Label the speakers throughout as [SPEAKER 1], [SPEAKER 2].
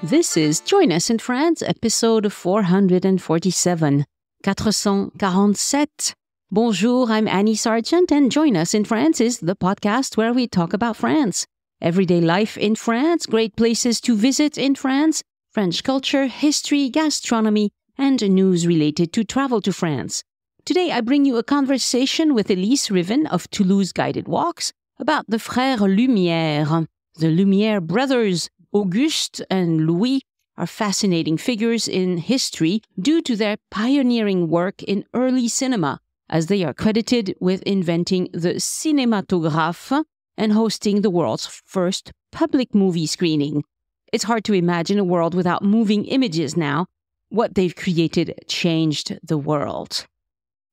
[SPEAKER 1] This is Join Us in France, episode 447. 447. Bonjour, I'm Annie Sargent, and Join Us in France is the podcast where we talk about France. Everyday life in France, great places to visit in France, French culture, history, gastronomy, and news related to travel to France. Today, I bring you a conversation with Elyse Rivin of Toulouse Guided Walks about the Frères Lumière. The Lumière Brothers, Auguste and Louis, are fascinating figures in history due to their pioneering work in early cinema, as they are credited with inventing the cinématographe and hosting the world's first public movie screening. It's hard to imagine a world without moving images now. What they've created changed the world.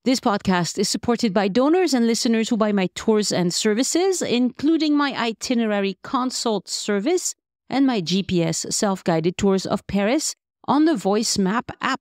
[SPEAKER 1] This podcast is supported by donors and listeners who buy my tours and services, including my itinerary consult service and my GPS self-guided tours of Paris on the Voice Map app.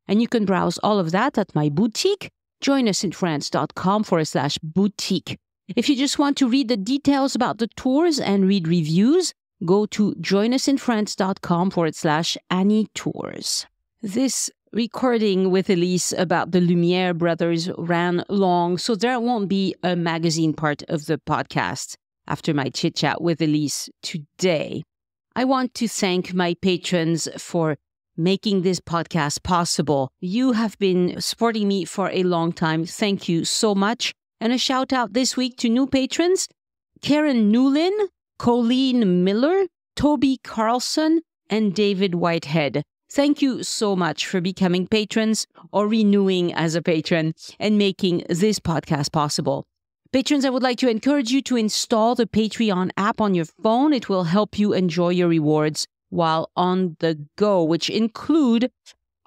[SPEAKER 1] And you can browse all of that at my boutique, joinusinfrance.com/boutique. If you just want to read the details about the tours and read reviews, go to joinusinfrance.com/Annie Tours. This recording with Elyse about the Lumière Brothers ran long, so there won't be a magazine part of the podcast after my chit-chat with Elyse today. I want to thank my patrons for making this podcast possible. You have been supporting me for a long time. Thank you so much. And a shout out this week to new patrons, Karen Newlin, Colleen Miller, Toby Carlson, and David Whitehead. Thank you so much for becoming patrons or renewing as a patron and making this podcast possible. Patrons, I would like to encourage you to install the Patreon app on your phone. It will help you enjoy your rewards while on the go, which include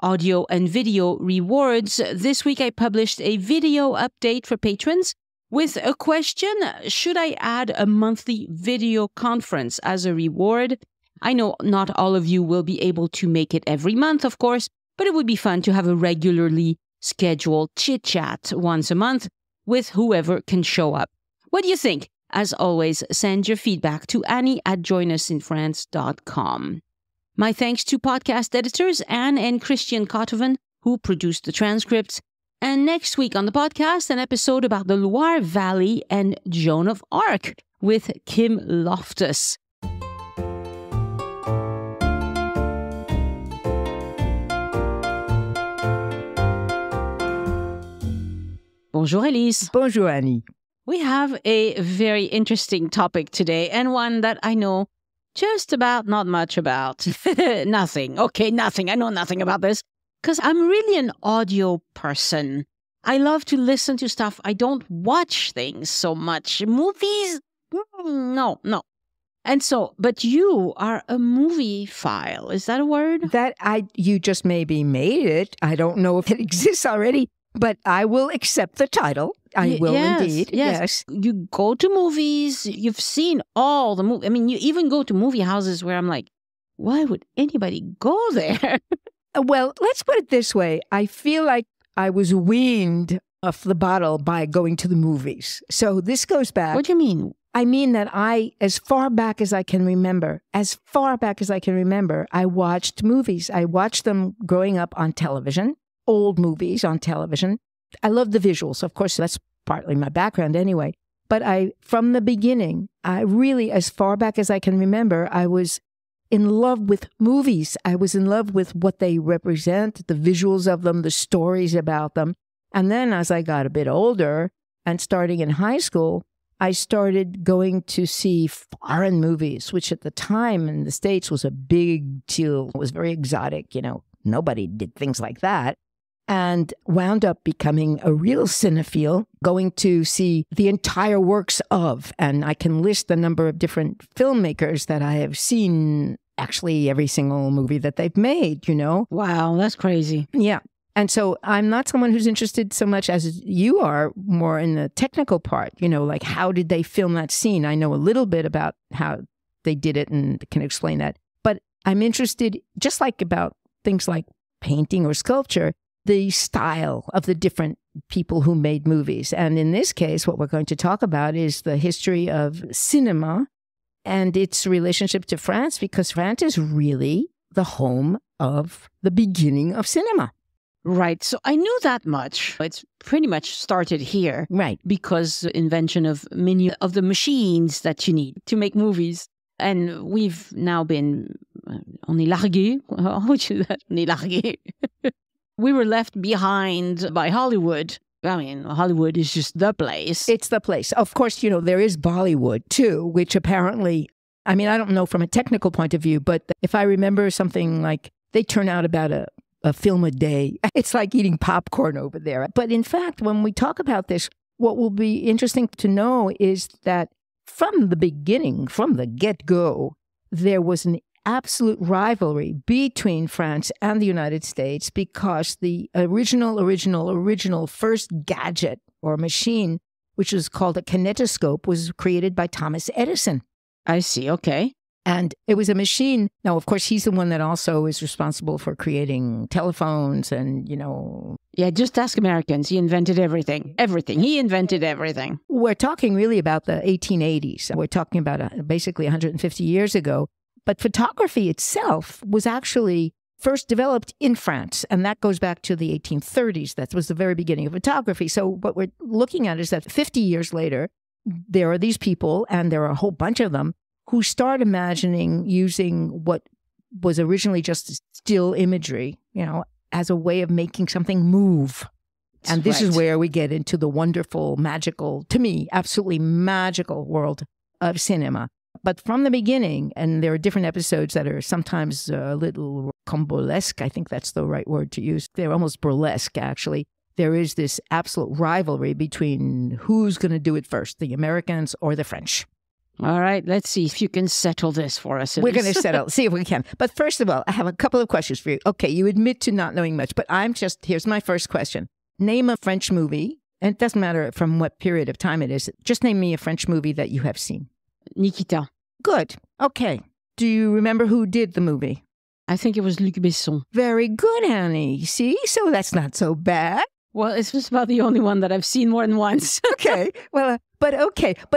[SPEAKER 1] audio and video rewards. This week, I published a video update for patrons with a question: should I add a monthly video conference as a reward? I know not all of you will be able to make it every month, of course, but it would be fun to have a regularly scheduled chit-chat once a month with whoever can show up. What do you think? As always, send your feedback to Annie@joinusinfrance.com. My thanks to podcast editors Anne and Christian Kotoven, who produced the transcripts. And next week on the podcast, an episode about the Loire Valley and Joan of Arc with Kim Loftus. Bonjour, Elyse.
[SPEAKER 2] Bonjour, Annie.
[SPEAKER 1] We have a very interesting topic today, and one that I know just about not much about. Nothing. Okay, nothing. I know nothing about this because I'm really an audio person. I love to listen to stuff. I don't watch things so much. Movies? No. And so, but you are a movie file. Is that a word?
[SPEAKER 2] You just maybe made it. I don't know if it exists already. But I will accept the title. I will indeed. Yes.
[SPEAKER 1] You go to movies. You've seen all the movies. I mean, you even go to movie houses where I'm like, why would anybody go there?
[SPEAKER 2] Well, let's put it this way. I feel like I was weaned off the bottle by going to the movies. So this goes back.
[SPEAKER 1] What do you mean?
[SPEAKER 2] I mean that as far back as I can remember, I watched movies. I watched them growing up on television. Old movies on television. I love the visuals. Of course, that's partly my background anyway. But from the beginning, I really, as far back as I can remember, I was in love with movies. I was in love with what they represent, the visuals of them, the stories about them. And then as I got a bit older and starting in high school, I started going to see foreign movies, which at the time in the States was a big deal. It was very exotic. Nobody did things like that. And wound up becoming a real cinephile, going to see the entire works of, and I can list the number of different filmmakers that I have seen, actually every single movie that they've made,
[SPEAKER 1] Wow, that's crazy.
[SPEAKER 2] Yeah. And so I'm not someone who's interested so much as you are, more in the technical part, like how did they film that scene? I know a little bit about how they did it and can explain that. But I'm interested, just like about things like painting or sculpture, the style of the different people who made movies. And in this case, what we're going to talk about is the history of cinema and its relationship to France, because France is really the home of the beginning of cinema.
[SPEAKER 1] Right. So I knew that much. It's pretty much started here.
[SPEAKER 2] Right.
[SPEAKER 1] Because the invention of many of the machines that you need to make movies. And we've now been on est largué. Which is that? On est largué. We were left behind by Hollywood. I mean, Hollywood is just the place.
[SPEAKER 2] It's the place. Of course, there is Bollywood too, which apparently, I mean, I don't know from a technical point of view, but if I remember something like they turn out about a film a day. It's like eating popcorn over there. But in fact, when we talk about this, what will be interesting to know is that from the beginning, from the get-go, there was an absolute rivalry between France and the United States because the original first gadget or machine, which was called a kinetoscope, was created by Thomas Edison.
[SPEAKER 1] I see. Okay.
[SPEAKER 2] And it was a machine. Now, of course, he's the one that also is responsible for creating telephones and,
[SPEAKER 1] Yeah, just ask Americans. He invented everything. Everything. He invented everything.
[SPEAKER 2] We're talking really about the 1880s. We're talking about basically 150 years ago. But photography itself was actually first developed in France. And that goes back to the 1830s. That was the very beginning of photography. So what we're looking at is that 50 years later, there are these people, and there are a whole bunch of them, who start imagining using what was originally just still imagery, as a way of making something move. And this is where we get into the wonderful, magical, to me, absolutely magical world of cinema. But from the beginning, and there are different episodes that are sometimes a little rocambolesque, I think that's the right word to use. They're almost burlesque, actually. There is this absolute rivalry between who's going to do it first, the Americans or the French.
[SPEAKER 1] All right, let's see if you can settle this for us.
[SPEAKER 2] We're going to see if we can. But first of all, I have a couple of questions for you. Okay, you admit to not knowing much, but here's my first question. Name a French movie, and it doesn't matter from what period of time it is. Just name me a French movie that you have seen.
[SPEAKER 1] Nikita.
[SPEAKER 2] Good. Okay. Do you remember who did the movie?
[SPEAKER 1] I think it was Luc Besson.
[SPEAKER 2] Very good, Annie. See? So that's not so bad.
[SPEAKER 1] Well, it's just about the only one that I've seen more than once.
[SPEAKER 2] Okay. Well, but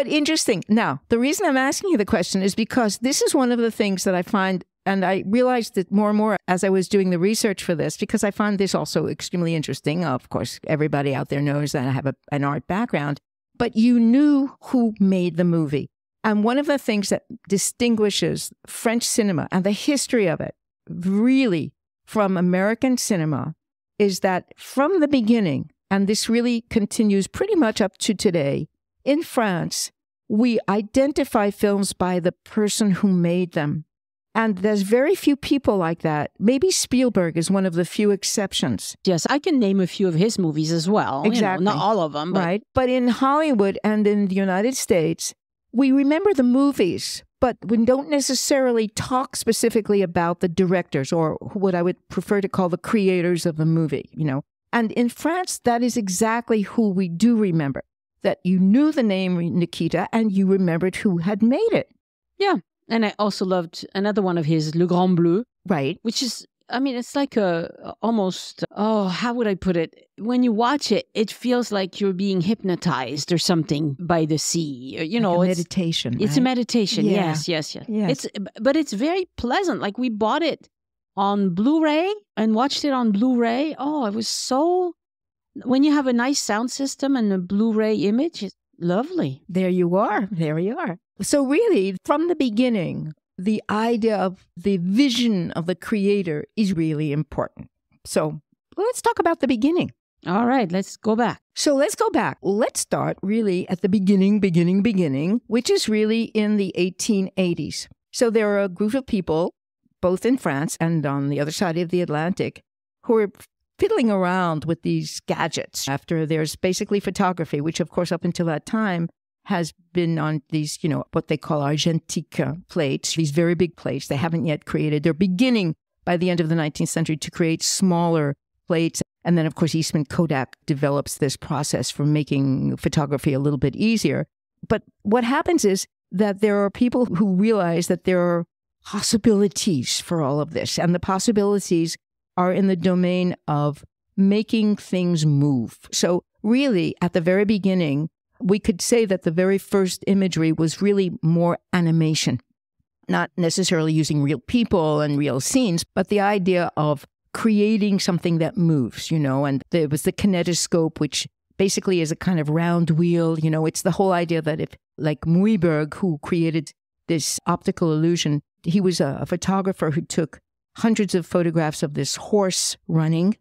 [SPEAKER 2] interesting. Now, the reason I'm asking you the question is because this is one of the things that I find, and I realized it more and more as I was doing the research for this, because I find this also extremely interesting. Of course, everybody out there knows that I have an art background, but you knew who made the movie. And one of the things that distinguishes French cinema and the history of it really from American cinema is that from the beginning, and this really continues pretty much up to today, in France, we identify films by the person who made them. And there's very few people like that. Maybe Spielberg is one of the few exceptions.
[SPEAKER 1] Yes, I can name a few of his movies as well.
[SPEAKER 2] Exactly.
[SPEAKER 1] Not all of them. But...
[SPEAKER 2] Right. But in Hollywood and in the United States, we remember the movies, but we don't necessarily talk specifically about the directors or what I would prefer to call the creators of the movie, And in France, that is exactly who we do remember. That you knew the name Nikita and you remembered who had made it.
[SPEAKER 1] Yeah. And I also loved another one of his, Le Grand Bleu.
[SPEAKER 2] Right.
[SPEAKER 1] Which is, it's like almost, how would I put it? When you watch it, it feels like you're being hypnotized or something by the sea.
[SPEAKER 2] Like a meditation.
[SPEAKER 1] It's
[SPEAKER 2] right?
[SPEAKER 1] A meditation.
[SPEAKER 2] Yeah.
[SPEAKER 1] Yes. But it's very pleasant. Like we bought it on Blu-ray and watched it on Blu-ray. Oh, it was so... When you have a nice sound system and a Blu-ray image, it's lovely.
[SPEAKER 2] There you are. So really, from the beginning, the idea of the vision of the creator is really important. So let's talk about the beginning.
[SPEAKER 1] All right, let's go back.
[SPEAKER 2] So let's go back. Let's start really at the beginning, which is really in the 1880s. So there are a group of people, both in France and on the other side of the Atlantic, who are fiddling around with these gadgets. After there's basically photography, which of course up until that time has been on these, what they call argentique plates, these very big plates they haven't yet created. They're beginning by the end of the 19th century to create smaller plates. And then of course Eastman Kodak develops this process for making photography a little bit easier. But what happens is that there are people who realize that there are possibilities for all of this. And the possibilities are in the domain of making things move. So really, at the very beginning, we could say that the very first imagery was really more animation. not necessarily using real people and real scenes, but the idea of creating something that moves, and there was the kinetoscope, which basically is a kind of round wheel. It's the whole idea that if, like Muiberg, who created this optical illusion, he was a photographer who took hundreds of photographs of this horse running,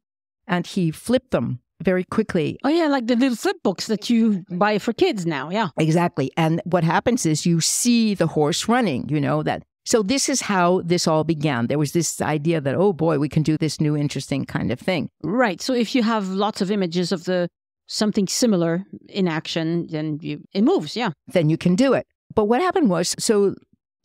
[SPEAKER 2] and he flipped them very quickly.
[SPEAKER 1] Oh, yeah, like the little flip books that you buy for kids now, yeah.
[SPEAKER 2] Exactly. And what happens is you see the horse running, that. So this is how this all began. There was this idea that, oh boy, we can do this new interesting kind of thing.
[SPEAKER 1] Right. So if you have lots of images of something similar in action, then it moves, yeah.
[SPEAKER 2] Then you can do it. But what happened was, so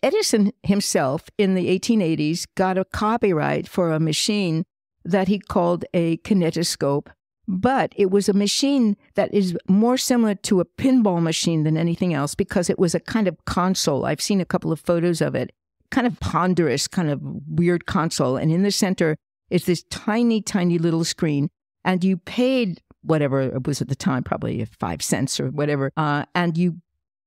[SPEAKER 2] Edison himself in the 1880s got a copyright for a machine that he called a kinetoscope, but it was a machine that is more similar to a pinball machine than anything else because it was a kind of console. I've seen a couple of photos of it, kind of ponderous, kind of weird console. And in the center is this tiny, tiny little screen. And you paid whatever it was at the time, probably 5 cents or whatever, and you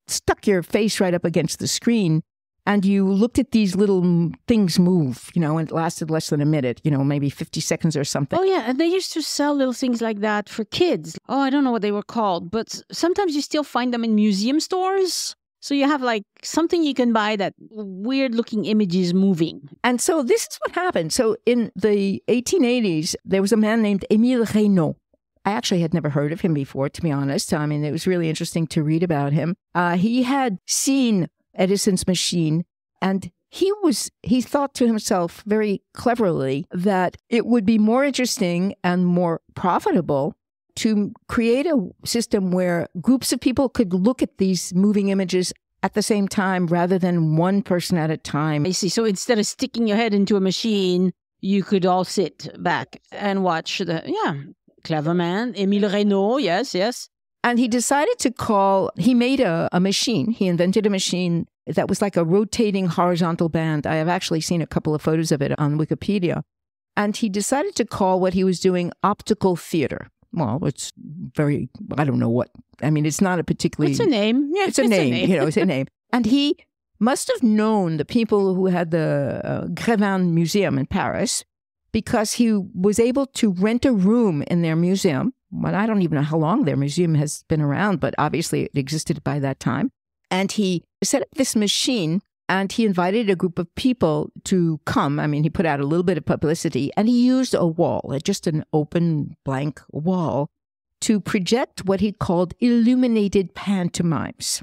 [SPEAKER 2] stuck your face right up against the screen and you looked at these little things move, and it lasted less than a minute, maybe 50 seconds or something.
[SPEAKER 1] Oh, yeah. And they used to sell little things like that for kids. Oh, I don't know what they were called, but sometimes you still find them in museum stores. So you have like something you can buy that weird looking images moving.
[SPEAKER 2] And so this is what happened. So in the 1880s, there was a man named Émile Reynaud. I actually had never heard of him before, to be honest. I mean, it was really interesting to read about him. He had seen Edison's machine, and he thought to himself very cleverly that it would be more interesting and more profitable to create a system where groups of people could look at these moving images at the same time rather than one person at a time.
[SPEAKER 1] I see. So instead of sticking your head into a machine, you could all sit back and watch clever man, Émile Reynaud, yes.
[SPEAKER 2] And he decided he made a machine. He invented a machine that was like a rotating horizontal band. I have actually seen a couple of photos of it on Wikipedia. And he decided to call what he was doing optical theater. Well, it's I don't know what. I mean, it's not a particularly...
[SPEAKER 1] It's a name. Yeah,
[SPEAKER 2] it's a name. It's a name. And he must have known the people who had the Grévin Museum in Paris because he was able to rent a room in their museum. Well, I don't even know how long their museum has been around, but obviously it existed by that time. And he set up this machine and he invited a group of people to come. I mean, he put out a little bit of publicity and he used a wall, just an open blank wall, to project what he called illuminated pantomimes.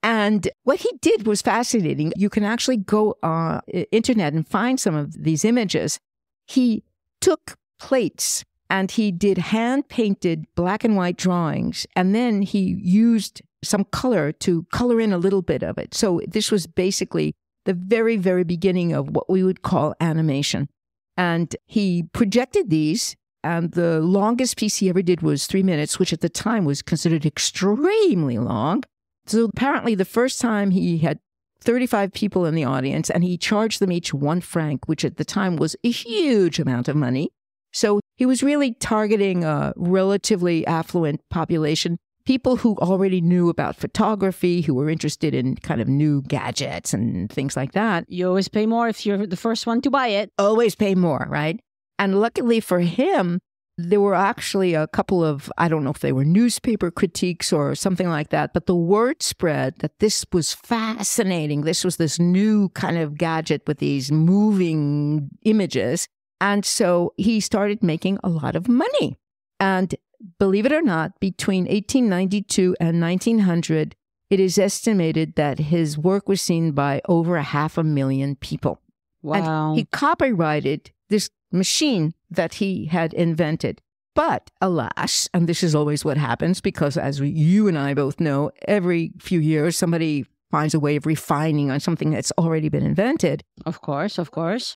[SPEAKER 2] And what he did was fascinating. You can actually go on internet and find some of these images. He took plates and he did hand-painted black and white drawings, and then he used some color to color in a little bit of it. So this was basically the very, very beginning of what we would call animation. And he projected these, and the longest piece he ever did was 3 minutes, which at the time was considered extremely long. So apparently the first time he had 35 people in the audience, and he charged them each 1 franc, which at the time was a huge amount of money. So he was really targeting a relatively affluent population, people who already knew about photography, who were interested in kind of new gadgets and things like that.
[SPEAKER 1] You always pay more if you're the first one to buy it.
[SPEAKER 2] Always pay more, right? And luckily for him, there were actually a couple of, I don't know if they were newspaper critiques or something like that, but the word spread that this was fascinating. This was this new kind of gadget with these moving images. And so he started making a lot of money. And believe it or not, between 1892 and 1900, it is estimated that his work was seen by over 500,000 people.
[SPEAKER 1] Wow.
[SPEAKER 2] And he copyrighted this machine that he had invented. But alas, and this is always what happens, because as you and I both know, every few years somebody finds a way of refining on something that's already been invented.
[SPEAKER 1] Of course.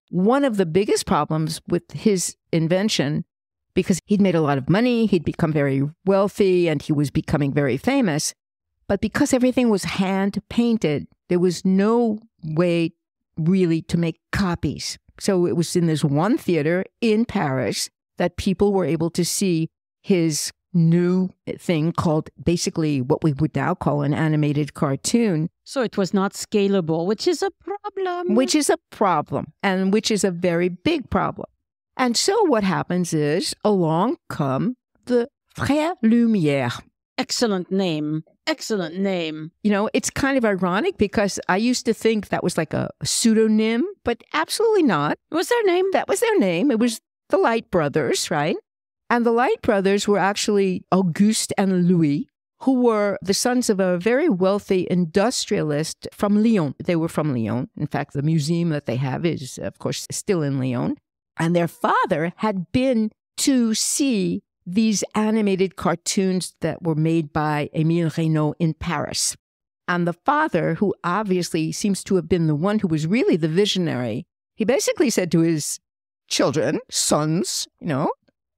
[SPEAKER 2] One of the biggest problems with his invention, because he'd made a lot of money, he'd become very wealthy, and he was becoming very famous, but because everything was hand-painted, there was no way really to make copies. So it was in this one theater in Paris that people were able to see his new thing called basically what we would now call an animated cartoon.
[SPEAKER 1] So it was not scalable, which is a problem.
[SPEAKER 2] Which is a problem, and which is a very big problem. And so what happens is, along come the Frères Lumière.
[SPEAKER 1] Excellent name. Excellent name.
[SPEAKER 2] You know, it's kind of ironic because I used to think that was like a pseudonym, but absolutely not.
[SPEAKER 1] What was their name?
[SPEAKER 2] That was their name. It was the Light brothers, right? And the Light brothers were actually Auguste and Louis, who were the sons of a very wealthy industrialist from Lyon. They were from Lyon. In fact, the museum that they have is, of course, still in Lyon. And their father had been to see these animated cartoons that were made by Émile Reynaud in Paris. And the father, who obviously seems to have been the one who was really the visionary, he basically said to his children, sons, you know,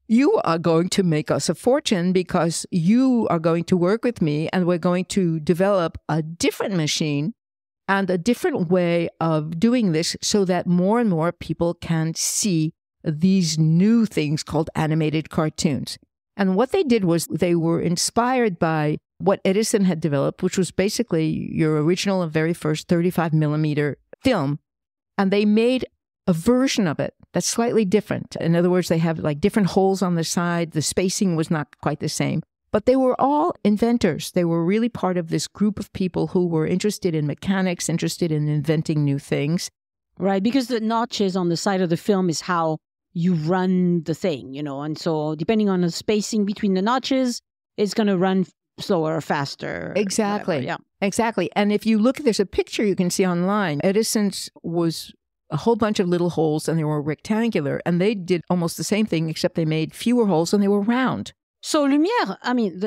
[SPEAKER 2] you are going to make us a fortune because you are going to work with me and we're going to develop a different machine and a different way of doing this so that more and more people can see these new things called animated cartoons. And what they did was they were inspired by what Edison had developed, which was basically your original and very first 35 millimeter film. And they made a version of it that's slightly different. In other words, they have like different holes on the side. The spacing was not quite the same. But they were all inventors. They were really part of this group of people who were interested in mechanics, interested in inventing new things.
[SPEAKER 1] Right, because the notches on the side of the film is how you run the thing, you know, and so depending on the spacing between the notches, it's going to run slower or faster.
[SPEAKER 2] Exactly.
[SPEAKER 1] Whatever. Yeah.
[SPEAKER 2] Exactly. And if you look, there's a picture you can see online. Edison's was a whole bunch of little holes and they were rectangular, and they did almost the same thing, except they made fewer holes and they were round.
[SPEAKER 1] So Lumière, I mean,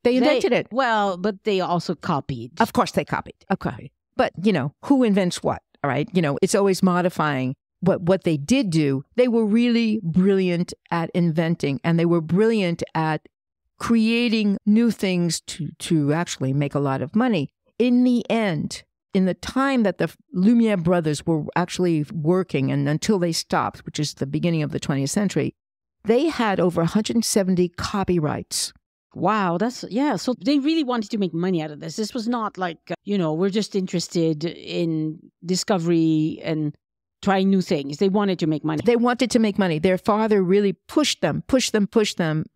[SPEAKER 2] they invented it.
[SPEAKER 1] Well, but they also copied.
[SPEAKER 2] Of course they copied. Okay. But, you know, who invents what? All right. You know, it's always modifying. What they did do, they were really brilliant at inventing, and they were brilliant at creating new things to actually make a lot of money. In the end, in the time that the Lumière brothers were actually working, and until they stopped, which is the beginning of the 20th century, they had over 170 copyrights.
[SPEAKER 1] Wow, so they really wanted to make money out of this. This was not like, you know, we're just interested in discovery and trying new things. They wanted to make money.
[SPEAKER 2] They wanted to make money. Their father really pushed them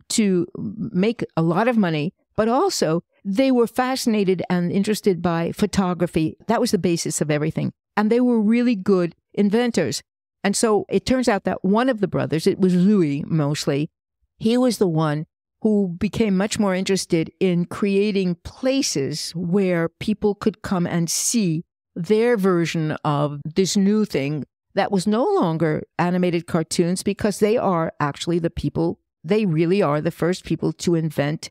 [SPEAKER 2] to make a lot of money, but also they were fascinated and interested by photography. That was the basis of everything. And they were really good inventors. And so it turns out that one of the brothers, it was Louis mostly, he was the one who became much more interested in creating places where people could come and see their version of this new thing that was no longer animated cartoons, because they are actually the people, they really are the first people to invent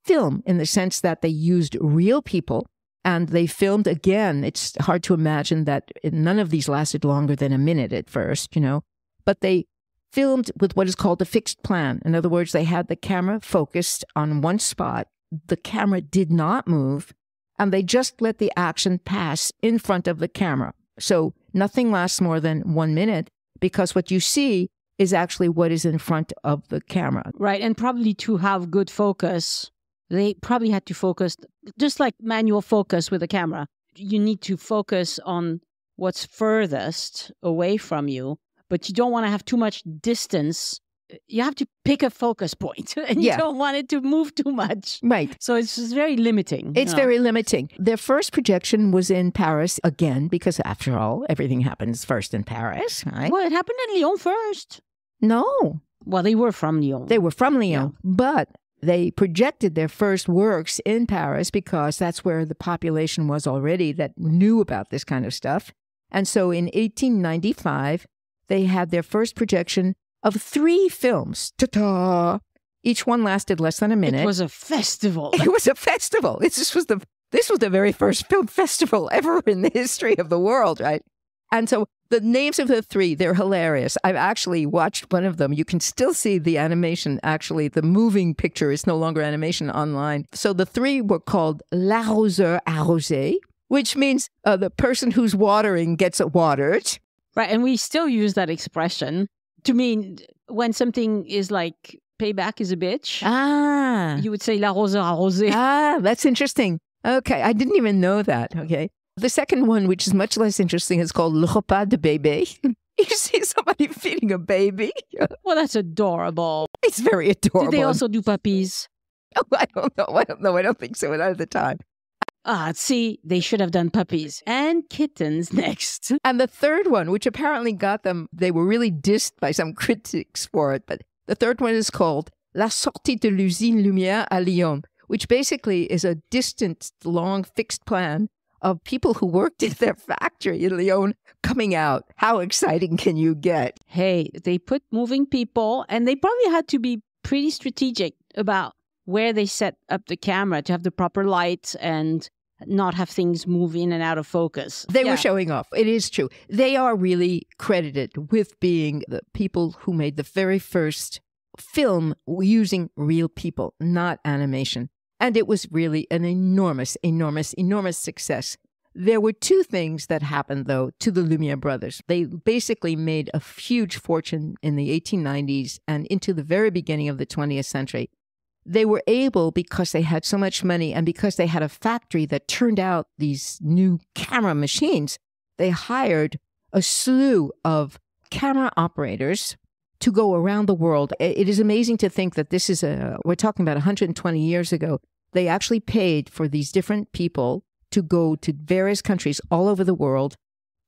[SPEAKER 2] film, in the sense that they used real people and they filmed again. It's hard to imagine that none of these lasted longer than a minute at first, you know, but they filmed with what is called a fixed plan. In other words, they had the camera focused on one spot. The camera did not move, and they just let the action pass in front of the camera. So nothing lasts more than 1 minute, because what you see is actually what is in front of the camera.
[SPEAKER 1] Right. And probably to have good focus, they probably had to focus, just like manual focus with a camera. You need to focus on what's furthest away from you, but you don't want to have too much distance. You have to pick a focus point, and you don't want it to move too much.
[SPEAKER 2] Right.
[SPEAKER 1] So it's just very limiting.
[SPEAKER 2] It's very limiting. Their first projection was in Paris again, because after all, everything happens first in Paris, right?
[SPEAKER 1] Well, it happened in Lyon first.
[SPEAKER 2] No.
[SPEAKER 1] Well, they were from Lyon.
[SPEAKER 2] They were from Lyon, but they projected their first works in Paris because that's where the population was already that knew about this kind of stuff. And so in 1895, they had their first projection of 3 films. Ta-ta! Each one lasted less than a minute.
[SPEAKER 1] It was a festival.
[SPEAKER 2] It was a festival. This was the very first film festival ever in the history of the world, right? And so the names of the 3, they're hilarious. I've actually watched one of them. You can still see the animation. Actually, the moving picture is no longer animation online. So the 3 were called l'arroseur arrosé, which means the person who's watering gets watered.
[SPEAKER 1] Right. And we still use that expression to mean when something is like payback is a bitch.
[SPEAKER 2] Ah.
[SPEAKER 1] You would say l'arroseur arrosé.
[SPEAKER 2] Ah, that's interesting. Okay, I didn't even know that. Okay. The second one, which is much less interesting, is called le repas de bébé. You see somebody feeding a baby.
[SPEAKER 1] Well, that's adorable.
[SPEAKER 2] It's very adorable.
[SPEAKER 1] Do they also do puppies?
[SPEAKER 2] Oh, I don't know. I don't think so at the time.
[SPEAKER 1] See, they should have done puppies and kittens next.
[SPEAKER 2] And the third one, which apparently got them, they were really dissed by some critics for it, but the third one is called La sortie de l'usine Lumière à Lyon, which basically is a distant, long, fixed plan of people who worked in their factory in Lyon coming out. How exciting can you get?
[SPEAKER 1] Hey, they put moving people, and they probably had to be pretty strategic about where they set up the camera to have the proper lights and not have things move in and out of focus.
[SPEAKER 2] They were showing off. It is true. They are really credited with being the people who made the very first film using real people, not animation. And it was really an enormous, enormous, enormous success. There were two things that happened, though, to the Lumière Brothers. They basically made a huge fortune in the 1890s and into the very beginning of the 20th century. They were able, because they had so much money and because they had a factory that turned out these new camera machines, they hired a slew of camera operators to go around the world. It is amazing to think that this is we're talking about 120 years ago. They actually paid for these different people to go to various countries all over the world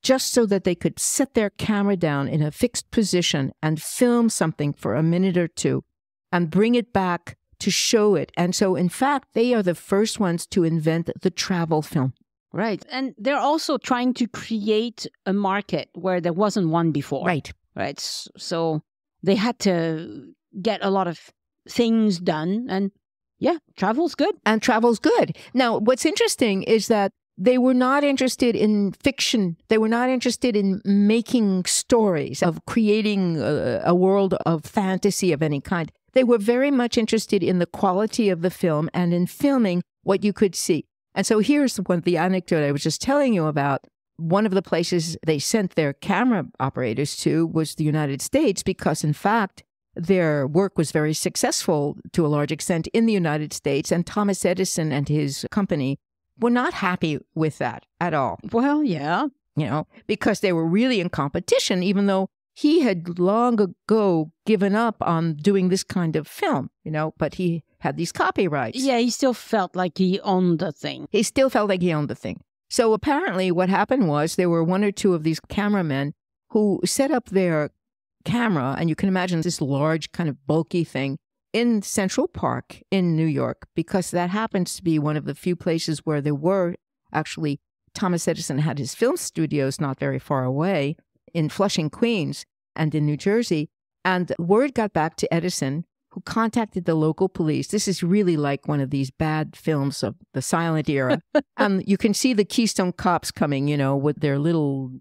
[SPEAKER 2] just so that they could set their camera down in a fixed position and film something for a minute or two and bring it back to show it. And so, in fact, they are the first ones to invent the travel film.
[SPEAKER 1] Right. And they're also trying to create a market where there wasn't one before.
[SPEAKER 2] Right.
[SPEAKER 1] Right. So they had to get a lot of things done. And yeah, travel's good.
[SPEAKER 2] And travel's good. Now, what's interesting is that they were not interested in fiction. They were not interested in making stories, of creating a world of fantasy of any kind. They were very much interested in the quality of the film and in filming what you could see. And so here's the anecdote I was just telling you about. One of the places they sent their camera operators to was the United States because, in fact, their work was very successful to a large extent in the United States. And Thomas Edison and his company were not happy with that at all.
[SPEAKER 1] Well, yeah.
[SPEAKER 2] Because they were really in competition, even though he had long ago given up on doing this kind of film, but he had these copyrights.
[SPEAKER 1] Yeah, he still felt like he owned the thing.
[SPEAKER 2] He still felt like he owned the thing. So apparently what happened was there were one or two of these cameramen who set up their camera, and you can imagine this large kind of bulky thing, in Central Park in New York, because that happens to be one of the few places where there were actually, Thomas Edison had his film studios not very far away, in Flushing, Queens, and in New Jersey. And word got back to Edison, who contacted the local police. This is really like one of these bad films of the silent era. And you can see the Keystone Cops coming, with their little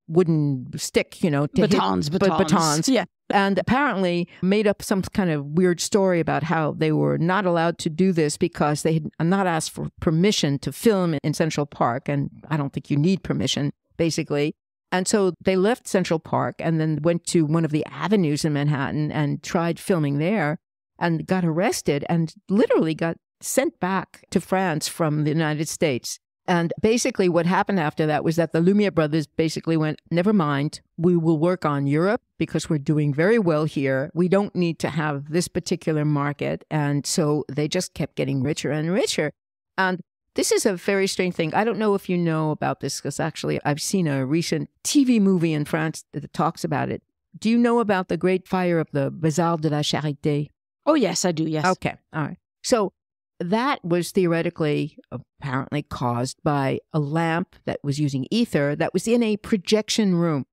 [SPEAKER 2] wooden stick, batons.
[SPEAKER 1] Yeah.
[SPEAKER 2] And apparently made up some kind of weird story about how they were not allowed to do this because they had not asked for permission to film in Central Park. And I don't think you need permission, basically. And so they left Central Park and then went to one of the avenues in Manhattan and tried filming there and got arrested and literally got sent back to France from the United States. And basically what happened after that was that the Lumière Brothers basically went, never mind, we will work on Europe because we're doing very well here. We don't need to have this particular market. And so they just kept getting richer and richer. And this is a very strange thing. I don't know if you know about this because actually I've seen a recent TV movie in France that talks about it. Do you know about the Great Fire of the Bazar de la Charité?
[SPEAKER 1] Oh, yes, I do. Yes.
[SPEAKER 2] Okay. All right. So that was theoretically, apparently caused by a lamp that was using ether that was in a projection room.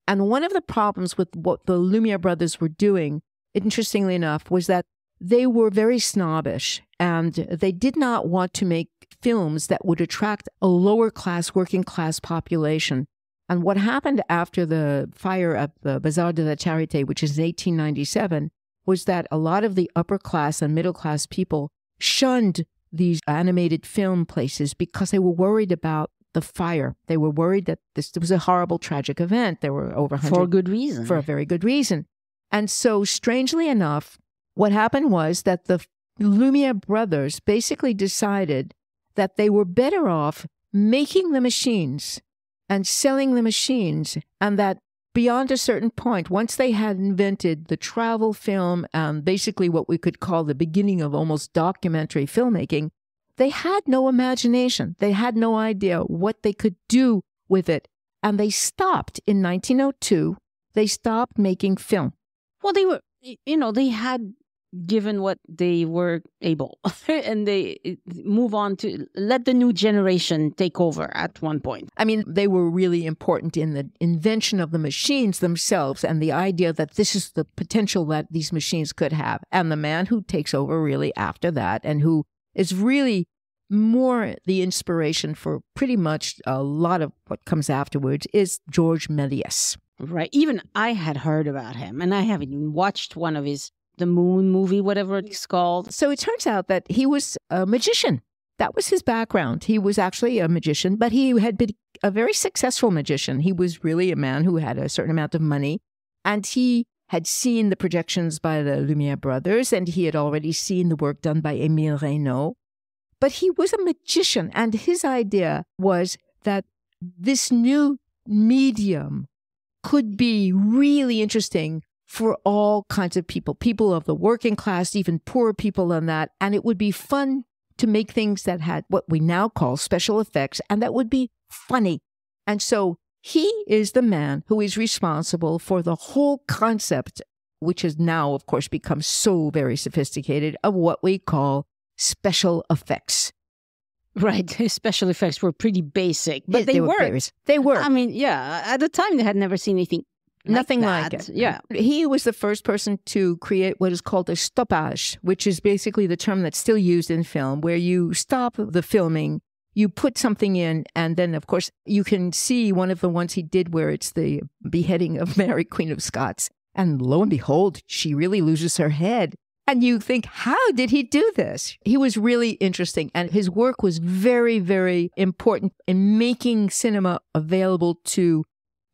[SPEAKER 2] And one of the problems with what the Lumière Brothers were doing, interestingly enough, was that they were very snobbish and they did not want to make films that would attract a lower class, working class population. And what happened after the fire at the Bazar de la Charité, which is 1897, was that a lot of the upper class and middle class people shunned these animated film places because they were worried about the fire. They were worried that this was a horrible, tragic event. There were over 100.
[SPEAKER 1] For a good reason.
[SPEAKER 2] For a very good reason. And so, strangely enough, What happened was that the Lumière Brothers basically decided that they were better off making the machines and selling the machines, and that beyond a certain point, once they had invented the travel film and basically what we could call the beginning of almost documentary filmmaking, they had no imagination. They had no idea what they could do with it. And they stopped in 1902. They stopped making film.
[SPEAKER 1] Well, they were, they had given what they were able and they move on to let the new generation take over at one point.
[SPEAKER 2] I mean, they were really important in the invention of the machines themselves and the idea that this is the potential that these machines could have. And the man who takes over really after that and who is really more the inspiration for pretty much a lot of what comes afterwards is Georges Méliès.
[SPEAKER 1] Right. Even I had heard about him, and I haven't even watched one of his The Moon movie, whatever it's called.
[SPEAKER 2] So it turns out that he was a magician. That was his background. He was actually a magician, but he had been a very successful magician. He was really a man who had a certain amount of money, and he had seen the projections by the Lumière Brothers, and he had already seen the work done by Émile Reynaud. But he was a magician, and his idea was that this new medium could be really interesting for all kinds of people of the working class, even poorer people than that. And it would be fun to make things that had what we now call special effects, and that would be funny. And so he is the man who is responsible for the whole concept, which has now, of course, become so very sophisticated, of what we call special effects.
[SPEAKER 1] Right. Special effects were pretty basic, but they were.
[SPEAKER 2] They were.
[SPEAKER 1] I mean, yeah, at the time they had never seen anything.
[SPEAKER 2] Nothing
[SPEAKER 1] like
[SPEAKER 2] it.
[SPEAKER 1] Yeah.
[SPEAKER 2] He was the first person to create what is called a stoppage, which is basically the term that's still used in film, where you stop the filming, you put something in, and then, of course, you can see one of the ones he did where it's the beheading of Mary, Queen of Scots. And lo and behold, she really loses her head. And you think, how did he do this? He was really interesting. And his work was very, very important in making cinema available to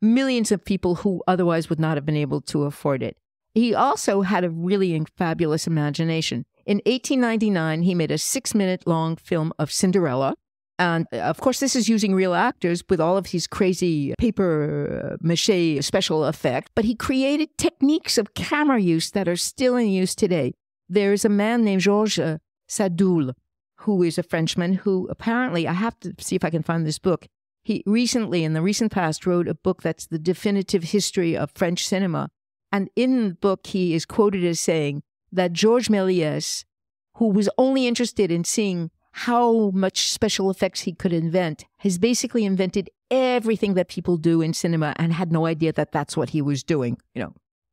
[SPEAKER 2] millions of people who otherwise would not have been able to afford it. He also had a really fabulous imagination. In 1899, he made a 6-minute long film of Cinderella. And of course, this is using real actors with all of his crazy paper mache special effects. But he created techniques of camera use that are still in use today. There's a man named Georges Sadoul, who is a Frenchman, who apparently, I have to see if I can find this book. He recently, in the recent past, wrote a book that's the definitive history of French cinema. And in the book, he is quoted as saying that Georges Méliès, who was only interested in seeing how much special effects he could invent, has basically invented everything that people do in cinema and had no idea that that's what he was doing,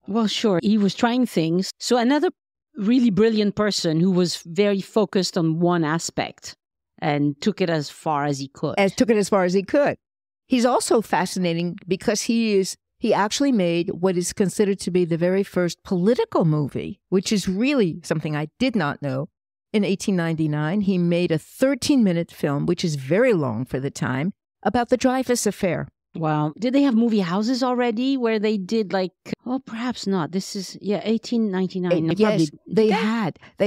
[SPEAKER 1] Well, sure. He was trying things. So another really brilliant person who was very focused on one aspect and took it as far as he could.
[SPEAKER 2] He's also fascinating because he actually made what is considered to be the very first political movie, which is really something I did not know. In 1899, he made a 13-minute film, which is very long for the time, about the Dreyfus Affair.
[SPEAKER 1] Wow. Did they have movie houses already where they did perhaps not. This is, 1899.
[SPEAKER 2] Yes, they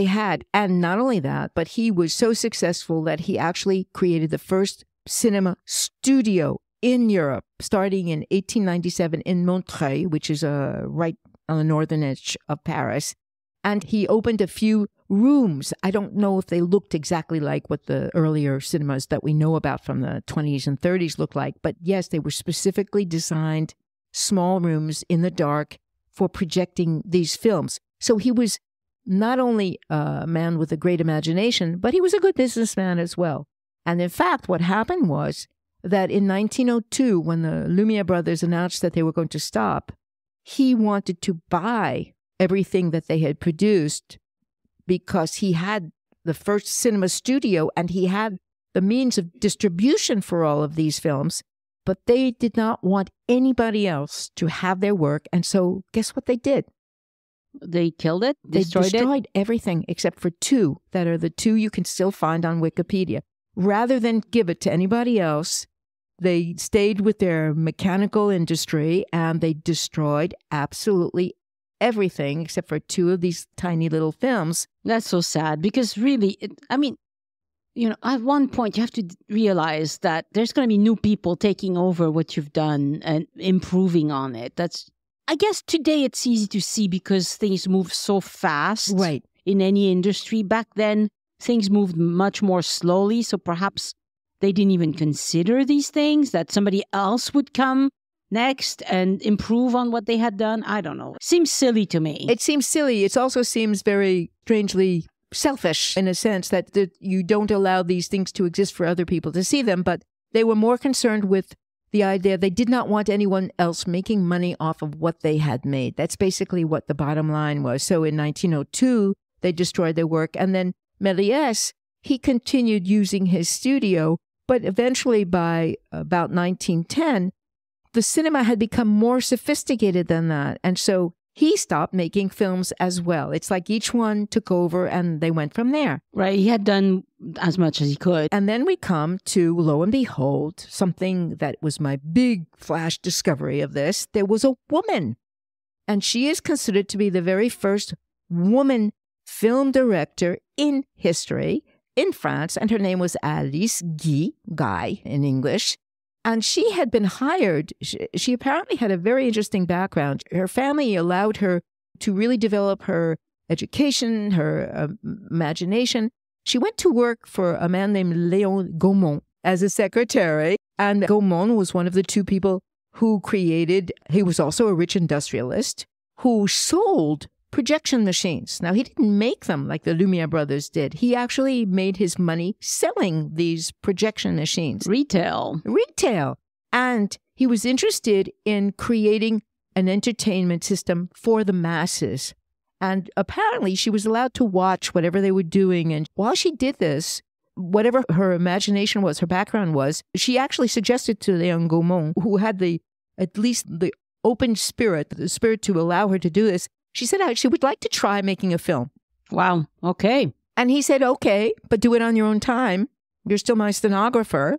[SPEAKER 2] had. And not only that, but he was so successful that he actually created the first cinema studio in Europe, starting in 1897 in Montreuil, which is right on the northern edge of Paris. And he opened a few rooms. I don't know if they looked exactly like what the earlier cinemas that we know about from the 20s and 30s looked like. But yes, they were specifically designed small rooms in the dark for projecting these films. So he was not only a man with a great imagination, but he was a good businessman as well. And in fact, what happened was that in 1902, when the Lumière Brothers announced that they were going to stop, he wanted to buy everything that they had produced because he had the first cinema studio and he had the means of distribution for all of these films, but they did not want anybody else to have their work. And so guess what they did?
[SPEAKER 1] They killed it?
[SPEAKER 2] They destroyed everything except for 2 that are the 2 you can still find on Wikipedia. Rather than give it to anybody else, they stayed with their mechanical industry and they destroyed absolutely everything except for 2 of these tiny little films.
[SPEAKER 1] That's so sad because really, at one point you have to realize that there's going to be new people taking over what you've done and improving on it. I guess today it's easy to see because things move so fast
[SPEAKER 2] Right.
[SPEAKER 1] in any industry. Back then, things moved much more slowly. So perhaps they didn't even consider these things, that somebody else would come next and improve on what they had done. I don't know. Seems silly to me.
[SPEAKER 2] It seems silly. It also seems very strangely selfish in a sense that you don't allow these things to exist for other people to see them. But they were more concerned with the idea they did not want anyone else making money off of what they had made. That's basically what the bottom line was. So in 1902, they destroyed their work. And then Méliès, he continued using his studio. But eventually by about 1910, the cinema had become more sophisticated than that. And so he stopped making films as well. It's like each one took over and they went from there.
[SPEAKER 1] Right. He had done as much as he could.
[SPEAKER 2] And then we come to, lo and behold, something that was my big flash discovery of this. There was a woman. And she is considered to be the very first woman film director in history in France. And her name was Alice Guy in English. And she had been hired. She apparently had a very interesting background. Her family allowed her to really develop her education, her imagination. She went to work for a man named Léon Gaumont as a secretary. And Gaumont was one of the 2 people who he was also a rich industrialist, who sold projection machines. Now, he didn't make them like the Lumière Brothers did. He actually made his money selling these projection machines.
[SPEAKER 1] Retail.
[SPEAKER 2] And he was interested in creating an entertainment system for the masses. And apparently she was allowed to watch whatever they were doing. And while she did this, whatever her imagination was, her background was, she actually suggested to Léon Gaumont, who had at least the open spirit, the spirit to allow her to do this, she said she would like to try making a film.
[SPEAKER 1] Wow. Okay.
[SPEAKER 2] And he said, okay, but do it on your own time. You're still my stenographer.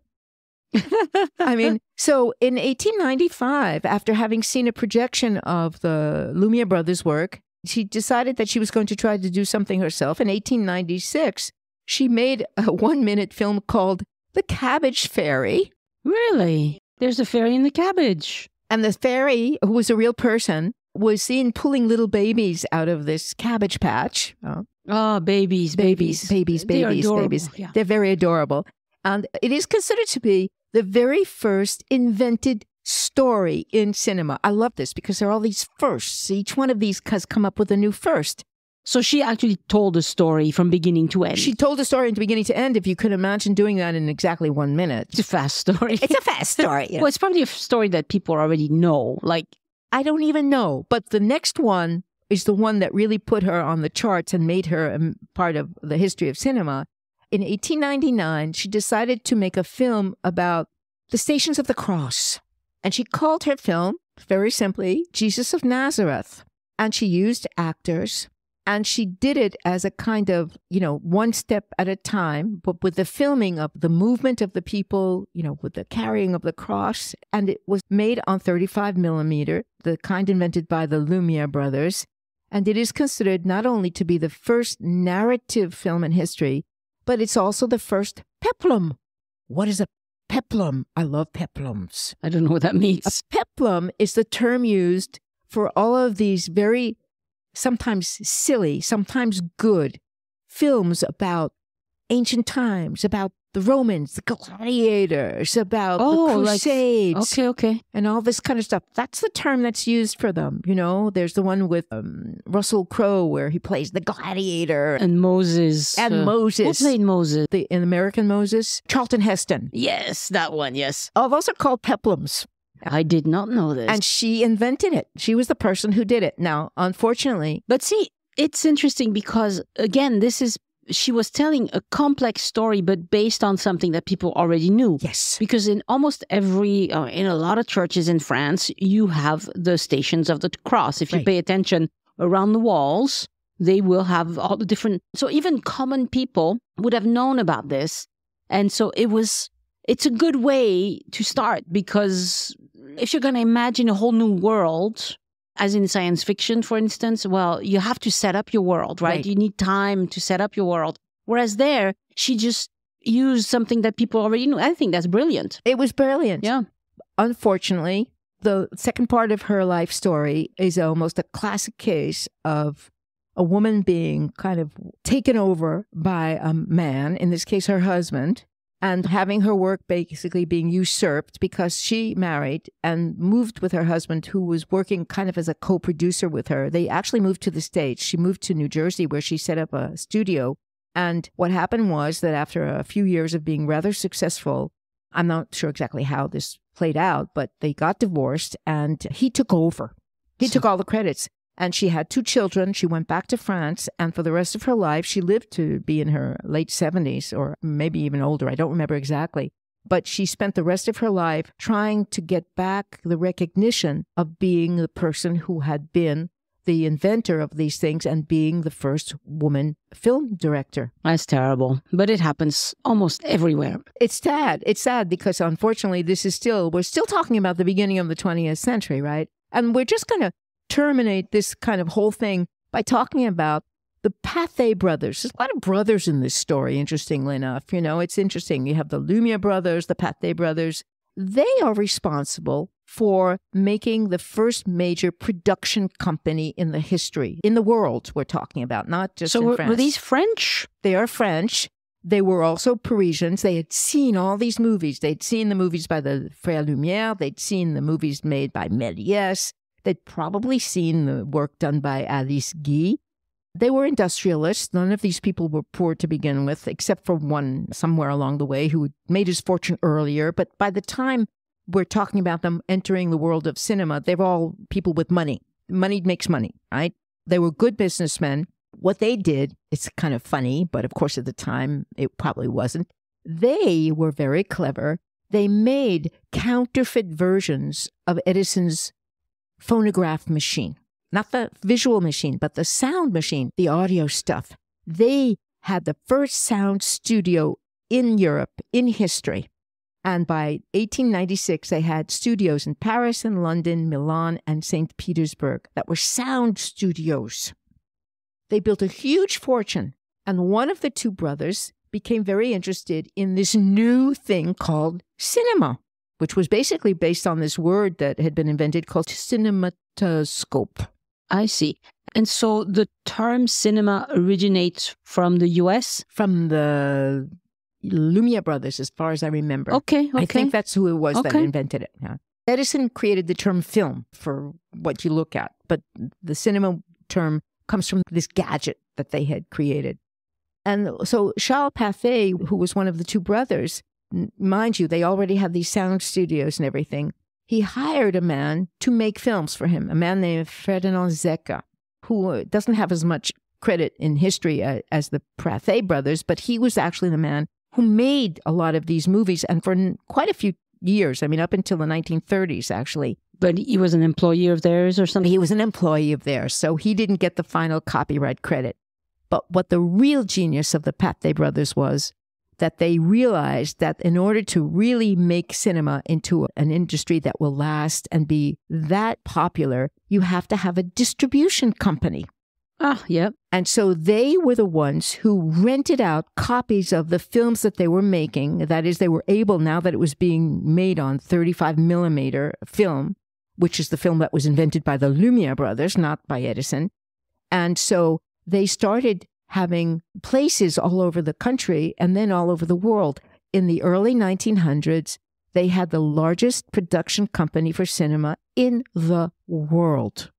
[SPEAKER 2] So in 1895, after having seen a projection of the Lumière Brothers' work, she decided that she was going to try to do something herself. In 1896, she made a 1-minute film called The Cabbage Fairy.
[SPEAKER 1] Really? There's a fairy in the cabbage.
[SPEAKER 2] And the fairy, who was a real person, was seen pulling little babies out of this cabbage patch.
[SPEAKER 1] Babies.
[SPEAKER 2] Yeah. They're very adorable. And it is considered to be the very first invented story in cinema. I love this because there are all these firsts. Each one of these has come up with a new first.
[SPEAKER 1] So she actually told a story from beginning to end.
[SPEAKER 2] She told a story from beginning to end, if you could imagine doing that in exactly 1 minute.
[SPEAKER 1] It's a fast story.
[SPEAKER 2] It's a fast story.
[SPEAKER 1] Well, it's probably a story that people already know.
[SPEAKER 2] I don't even know. But the next one is the one that really put her on the charts and made her part of the history of cinema. In 1899, she decided to make a film about the Stations of the Cross. And she called her film, very simply, Jesus of Nazareth. And she used actors. And she did it as a kind of, one step at a time, but with the filming of the movement of the people, with the carrying of the cross. And it was made on 35 millimeter, the kind invented by the Lumière Brothers. And it is considered not only to be the first narrative film in history, but it's also the first peplum. What is a peplum? I love peplums.
[SPEAKER 1] I don't know what that means.
[SPEAKER 2] A peplum is the term used for all of these very sometimes silly, sometimes good films about ancient times, about the Romans, the gladiators, about the Crusades.
[SPEAKER 1] Okay.
[SPEAKER 2] And all this kind of stuff. That's the term that's used for them. There's the one with Russell Crowe where he plays the gladiator.
[SPEAKER 1] And Moses.
[SPEAKER 2] Moses.
[SPEAKER 1] Who played Moses?
[SPEAKER 2] The American Moses? Charlton Heston.
[SPEAKER 1] Yes, that one, yes.
[SPEAKER 2] All those are called peplums.
[SPEAKER 1] I did not know this.
[SPEAKER 2] And she invented it. She was the person who did it. Now, unfortunately.
[SPEAKER 1] But see, it's interesting because, again, she was telling a complex story, but based on something that people already knew.
[SPEAKER 2] Yes.
[SPEAKER 1] Because in almost in a lot of churches in France, you have the Stations of the Cross. If you pay attention around the walls, they will have all the different. So even common people would have known about this. And so it's a good way to start because if you're going to imagine a whole new world, as in science fiction, for instance, well, you have to set up your world, right? You need time to set up your world. Whereas there, she just used something that people already knew. I think that's brilliant.
[SPEAKER 2] It was brilliant.
[SPEAKER 1] Yeah.
[SPEAKER 2] Unfortunately, the second part of her life story is almost a classic case of a woman being kind of taken over by a man, in this case, her husband, and having her work basically being usurped because she married and moved with her husband, who was working kind of as a co-producer with her. They actually moved to the States. She moved to New Jersey, where she set up a studio. And what happened was that after a few years of being rather successful, I'm not sure exactly how this played out, but they got divorced and he took over. He took all the credits. And she had 2 children. She went back to France. And for the rest of her life, she lived to be in her late 70s or maybe even older. I don't remember exactly. But she spent the rest of her life trying to get back the recognition of being the person who had been the inventor of these things and being the first woman film director.
[SPEAKER 1] That's terrible. But it happens almost everywhere.
[SPEAKER 2] It's sad. It's sad because unfortunately, we're still talking about the beginning of the 20th century, right? And we're just going to terminate this kind of whole thing by talking about the Pathé brothers. There's a lot of brothers in this story, interestingly enough. You know, it's interesting. You have the Lumière Brothers, the Pathé brothers. They are responsible for making the first major production company in the history, in the world we're talking about, not just in France.
[SPEAKER 1] So were these French?
[SPEAKER 2] They are French. They were also Parisians. They had seen all these movies. They'd seen the movies by the Frères Lumière. They'd seen the movies made by Méliès. They'd probably seen the work done by Alice Guy. They were industrialists. None of these people were poor to begin with, except for one somewhere along the way who made his fortune earlier. But by the time we're talking about them entering the world of cinema, they're all people with money. Money makes money, right? They were good businessmen. What they did, it's kind of funny, but of course at the time it probably wasn't. They were very clever. They made counterfeit versions of Edison's phonograph machine, not the visual machine, but the sound machine, the audio stuff. They had the first sound studio in Europe in history. And by 1896, they had studios in Paris and London, Milan, and St. Petersburg that were sound studios. They built a huge fortune. And one of the 2 brothers became very interested in this new thing called cinema, which was basically based on this word that had been invented called cinematoscope.
[SPEAKER 1] I see. And so the term cinema originates from the US?
[SPEAKER 2] From the Lumière Brothers, as far as I remember.
[SPEAKER 1] Okay.
[SPEAKER 2] I think that's who it was that invented it. Yeah. Edison created the term film for what you look at, but the cinema term comes from this gadget that they had created. And so Charles Pathé, who was one of the 2 brothers, mind you, they already had these sound studios and everything. He hired a man to make films for him, a man named Ferdinand Zecca, who doesn't have as much credit in history as the Pathé brothers, but he was actually the man who made a lot of these movies, and for quite a few years, I mean, up until the 1930s, actually.
[SPEAKER 1] But he was an employee of theirs or something?
[SPEAKER 2] He was an employee of theirs, so he didn't get the final copyright credit. But what the real genius of the Pathé brothers was that they realized that in order to really make cinema into an industry that will last and be that popular, you have to have a distribution company.
[SPEAKER 1] Ah, yep.
[SPEAKER 2] And so they were the ones who rented out copies of the films that they were making. That is, they were able, now that it was being made on 35 millimeter film, which is the film that was invented by the Lumière brothers, not by Edison. And so they started having places all over the country and then all over the world. In the early 1900s, they had the largest production company for cinema in the world.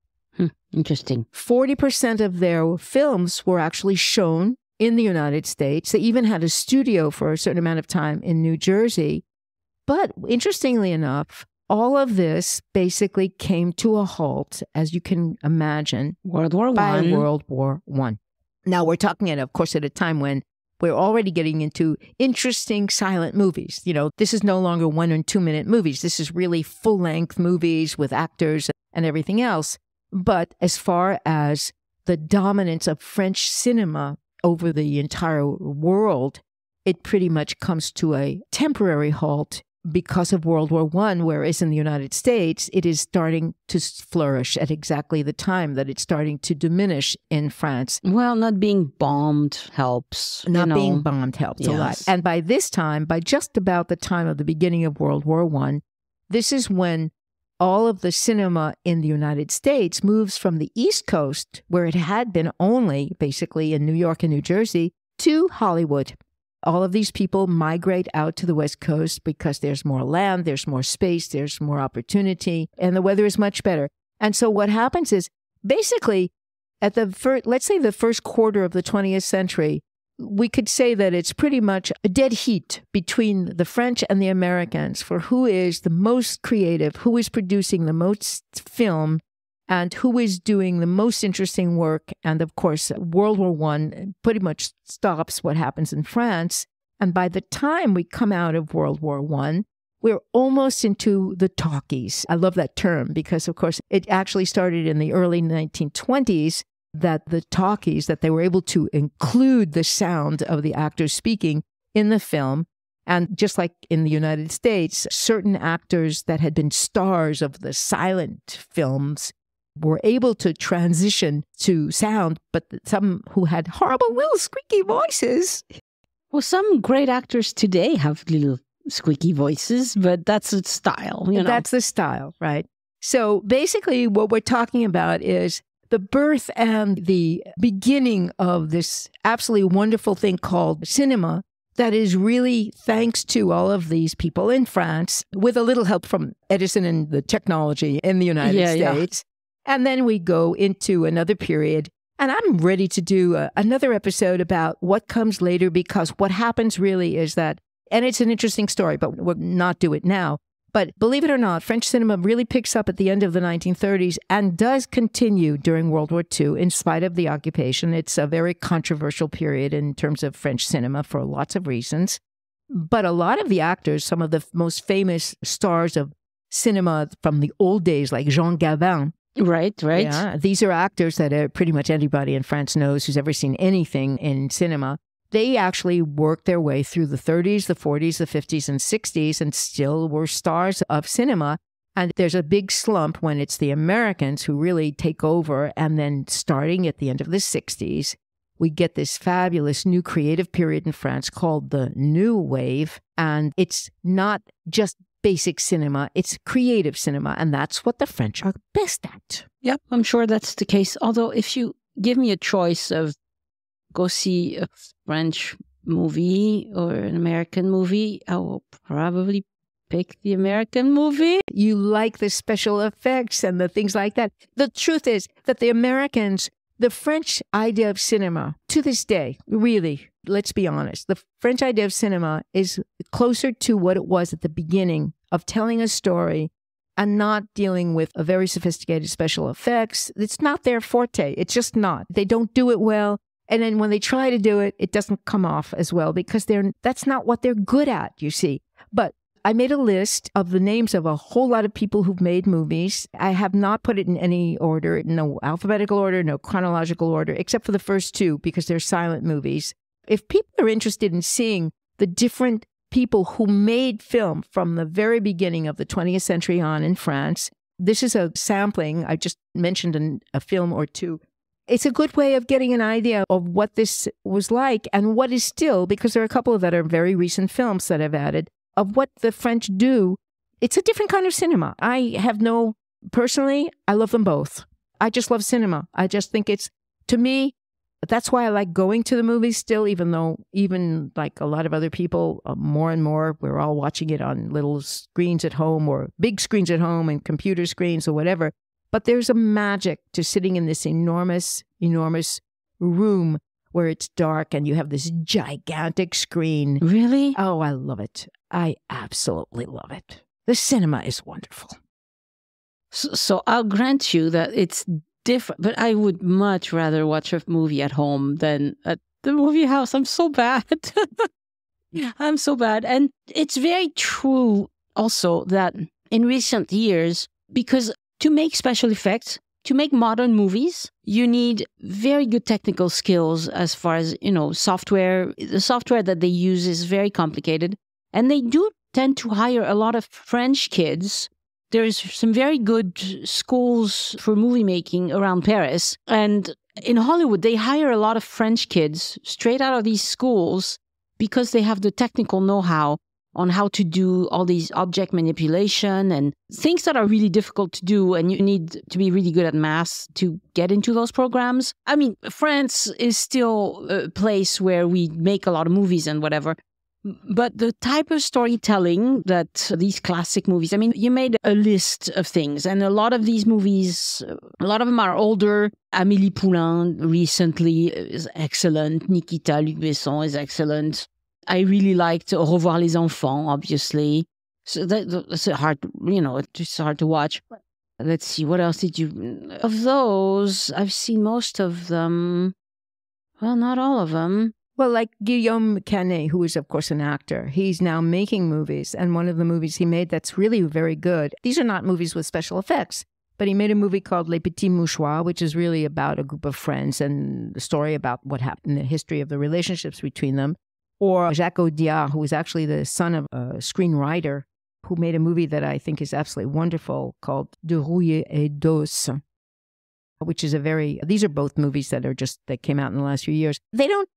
[SPEAKER 1] Interesting.
[SPEAKER 2] 40% of their films were actually shown in the United States. They even had a studio for a certain amount of time in New Jersey. But interestingly enough, all of this basically came to a halt, as you can imagine,
[SPEAKER 1] World War
[SPEAKER 2] by
[SPEAKER 1] I.
[SPEAKER 2] World War I. Now, we're talking, of course, at a time when we're already getting into interesting silent movies. You know, this is no longer 1 and 2 minute movies. This is really full-length movies with actors and everything else. But as far as the dominance of French cinema over the entire world, it pretty much comes to a temporary halt because of World War I, whereas in the United States, it is starting to flourish at exactly the time that it's starting to diminish in France.
[SPEAKER 1] Well, not being bombed helps.
[SPEAKER 2] Not being bombed helps a lot. And by this time, by just about the time of the beginning of World War I, this is when all of the cinema in the United States moves from the East Coast, where it had been only basically in New York and New Jersey, to Hollywood. All of these people migrate out to the West Coast because there's more land, there's more space, there's more opportunity, and the weather is much better. And so what happens is basically at let's say the first quarter of the 20th century, we could say that it's pretty much a dead heat between the French and the Americans for who is the most creative, who is producing the most film, and who is doing the most interesting work. And of course, World War I pretty much stops what happens in France. And by the time we come out of World War I, we're almost into the talkies. I love that term because, of course, it actually started in the early 1920s, that the talkies, that they were able to include the sound of the actors speaking in the film. And just like in the United States, certain actors that had been stars of the silent films were able to transition to sound, but some who had horrible little squeaky voices.
[SPEAKER 1] Well, some great actors today have little squeaky voices, but that's a style,
[SPEAKER 2] That's the style, right? So basically what we're talking about is the birth and the beginning of this absolutely wonderful thing called cinema that is really thanks to all of these people in France with a little help from Edison and the technology in the United States. And then we go into another period. And I'm ready to do another episode about what comes later, because what happens really is that, and it's an interesting story, but we'll not do it now. But believe it or not, French cinema really picks up at the end of the 1930s and does continue during World War II in spite of the occupation. It's a very controversial period in terms of French cinema for lots of reasons. But a lot of the actors, some of the most famous stars of cinema from the old days, like Jean Gabin.
[SPEAKER 1] Right.
[SPEAKER 2] Yeah, these are actors that pretty much anybody in France knows who's ever seen anything in cinema. They actually worked their way through the 30s, the 40s, the 50s, and 60s, and still were stars of cinema. And there's a big slump when it's the Americans who really take over. And then starting at the end of the 60s, we get this fabulous new creative period in France called the New Wave. And it's not just basic cinema, it's creative cinema. And that's what the French are best at.
[SPEAKER 1] Yep, I'm sure that's the case. Although if you give me a choice of go see a French movie or an American movie, I will probably pick the American movie.
[SPEAKER 2] You like the special effects and the things like that. The truth is that the Americans, the French idea of cinema, to this day, really, let's be honest, the French idea of cinema is closer to what it was at the beginning of telling a story and not dealing with a very sophisticated special effects. It's not their forte. It's just not. They don't do it well. And then when they try to do it, it doesn't come off as well because that's not what they're good at, you see. But I made a list of the names of a whole lot of people who've made movies. I have not put it in any order, no alphabetical order, no chronological order, except for the first two because they're silent movies. If people are interested in seeing the different people who made film from the very beginning of the 20th century on in France, this is a sampling. I just mentioned a film or two. It's a good way of getting an idea of what this was like and what is still, because there are a couple that are very recent films that I've added, of what the French do. It's a different kind of cinema. Personally, I love them both. I just love cinema. I just think to me, that's why I like going to the movies still, even like a lot of other people, more and more, we're all watching it on little screens at home or big screens at home and computer screens or whatever. But there's a magic to sitting in this enormous, enormous room where it's dark and you have this gigantic screen.
[SPEAKER 1] Really?
[SPEAKER 2] Oh, I love it. I absolutely love it. The cinema is wonderful.
[SPEAKER 1] So I'll grant you that it's different, but I would much rather watch a movie at home than at the movie house. I'm so bad. I'm so bad. And it's very true also that in recent years, because to make special effects, to make modern movies, you need very good technical skills as far as, software. The software that they use is very complicated. And they do tend to hire a lot of French kids. There's some very good schools for movie making around Paris. And in Hollywood, they hire a lot of French kids straight out of these schools because they have the technical know-how on how to do all these object manipulation and things that are really difficult to do. And you need to be really good at math to get into those programs. I mean, France is still a place where we make a lot of movies and whatever. But the type of storytelling that these classic movies, I mean, you made a list of things, and a lot of these movies, a lot of them are older. Amélie Poulain recently is excellent. Nikita Luc Besson is excellent. I really liked Au revoir les enfants, obviously. So that's hard, it's just hard to watch. Let's see, what else did you... Of those, I've seen most of them. Well, not all of them.
[SPEAKER 2] Well, like Guillaume Canet, who is, of course, an actor, he's now making movies. And one of the movies he made that's really very good, these are not movies with special effects, but he made a movie called Les Petits Mouchoirs, which is really about a group of friends and the story about what happened, the history of the relationships between them. Or Jacques Audiard, who is actually the son of a screenwriter, who made a movie that I think is absolutely wonderful called De Rouille et d'Os, which is these are both movies that came out in the last few years. They don't,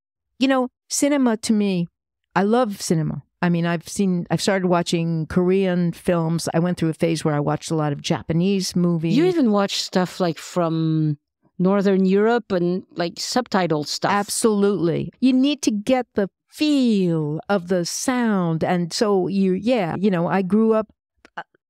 [SPEAKER 2] cinema to me, I love cinema. I mean, I've started watching Korean films. I went through a phase where I watched a lot of Japanese movies.
[SPEAKER 1] You even watch stuff like from Northern Europe and like subtitled stuff.
[SPEAKER 2] Absolutely. You need to get the feel of the sound. And so I grew up.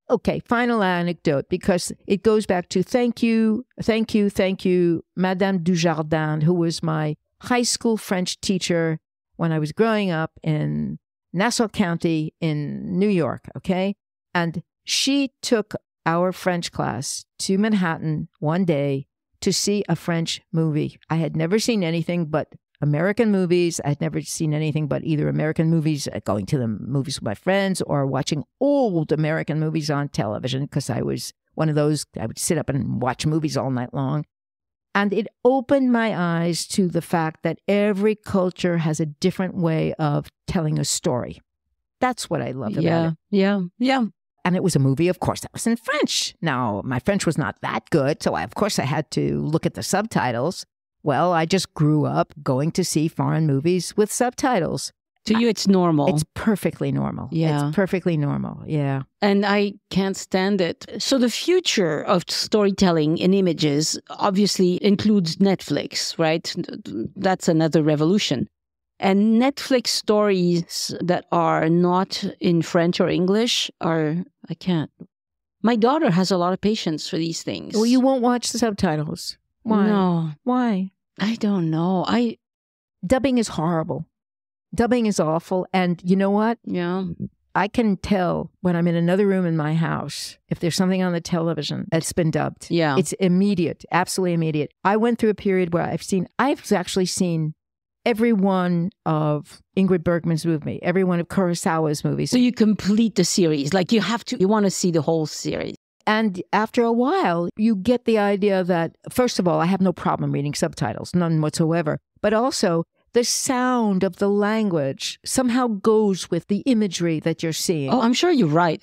[SPEAKER 2] Okay, final anecdote, because it goes back to thank you, Madame Dujardin, who was my high school French teacher when I was growing up in Nassau County in New York, okay? And she took our French class to Manhattan one day to see a French movie. I had never seen anything but American movies. I'd never seen anything but either American movies, going to the movies with my friends, or watching old American movies on television, because I was one of those, I would sit up and watch movies all night long. And it opened my eyes to the fact that every culture has a different way of telling a story. That's what I loved about it.
[SPEAKER 1] Yeah.
[SPEAKER 2] And it was a movie, of course, that was in French. Now, my French was not that good, so of course I had to look at the subtitles. Well, I just grew up going to see foreign movies with subtitles.
[SPEAKER 1] To you, it's normal.
[SPEAKER 2] It's perfectly normal.
[SPEAKER 1] Yeah.
[SPEAKER 2] It's perfectly normal. Yeah.
[SPEAKER 1] And I can't stand it. So the future of storytelling in images obviously includes Netflix, right? That's another revolution. And Netflix stories that are not in French or English I can't. My daughter has a lot of patience for these things.
[SPEAKER 2] Well, you won't watch the subtitles. Why?
[SPEAKER 1] No.
[SPEAKER 2] Why?
[SPEAKER 1] I don't know.
[SPEAKER 2] Dubbing is horrible. Dubbing is awful. And you know what?
[SPEAKER 1] Yeah.
[SPEAKER 2] I can tell when I'm in another room in my house if there's something on the television that's been dubbed.
[SPEAKER 1] Yeah.
[SPEAKER 2] It's immediate, absolutely immediate. I went through a period where I've actually seen every one of Ingrid Bergman's movie, every one of Kurosawa's movies.
[SPEAKER 1] So you complete the series. Like you want to see the whole series.
[SPEAKER 2] And after a while, you get the idea that, first of all, I have no problem reading subtitles, none whatsoever. But also, the sound of the language somehow goes with the imagery that you're seeing.
[SPEAKER 1] Oh, I'm sure you're right.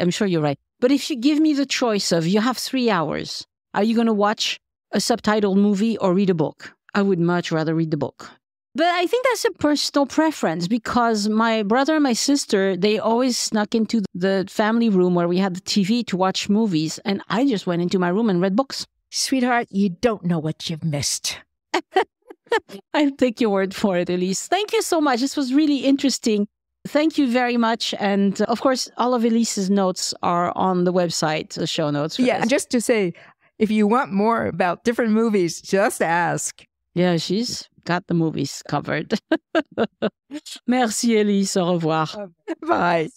[SPEAKER 1] But if you give me the choice of, you have 3 hours, are you going to watch a subtitled movie or read a book? I would much rather read the book. But I think that's a personal preference, because my brother and my sister, they always snuck into the family room where we had the TV to watch movies. And I just went into my room and read books.
[SPEAKER 2] Sweetheart, you don't know what you've missed.
[SPEAKER 1] I'll take your word for it, Elyse. Thank you so much. This was really interesting. Thank you very much. And of course, all of Elyse's notes are on the website, the show notes.
[SPEAKER 2] Yeah, this. Just to say, if you want more about different movies, just ask.
[SPEAKER 1] Yeah, she's got the movies covered. Merci, Elyse. Au revoir.
[SPEAKER 2] Bye.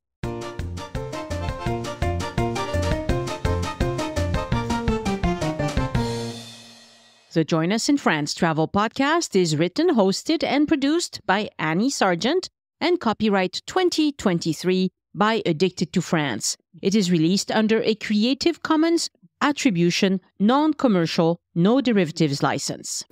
[SPEAKER 1] The Join Us in France Travel Podcast is written, hosted, and produced by Annie Sargent and copyright 2023 by Addicted to France. It is released under a Creative Commons Attribution, Non-Commercial, No Derivatives license.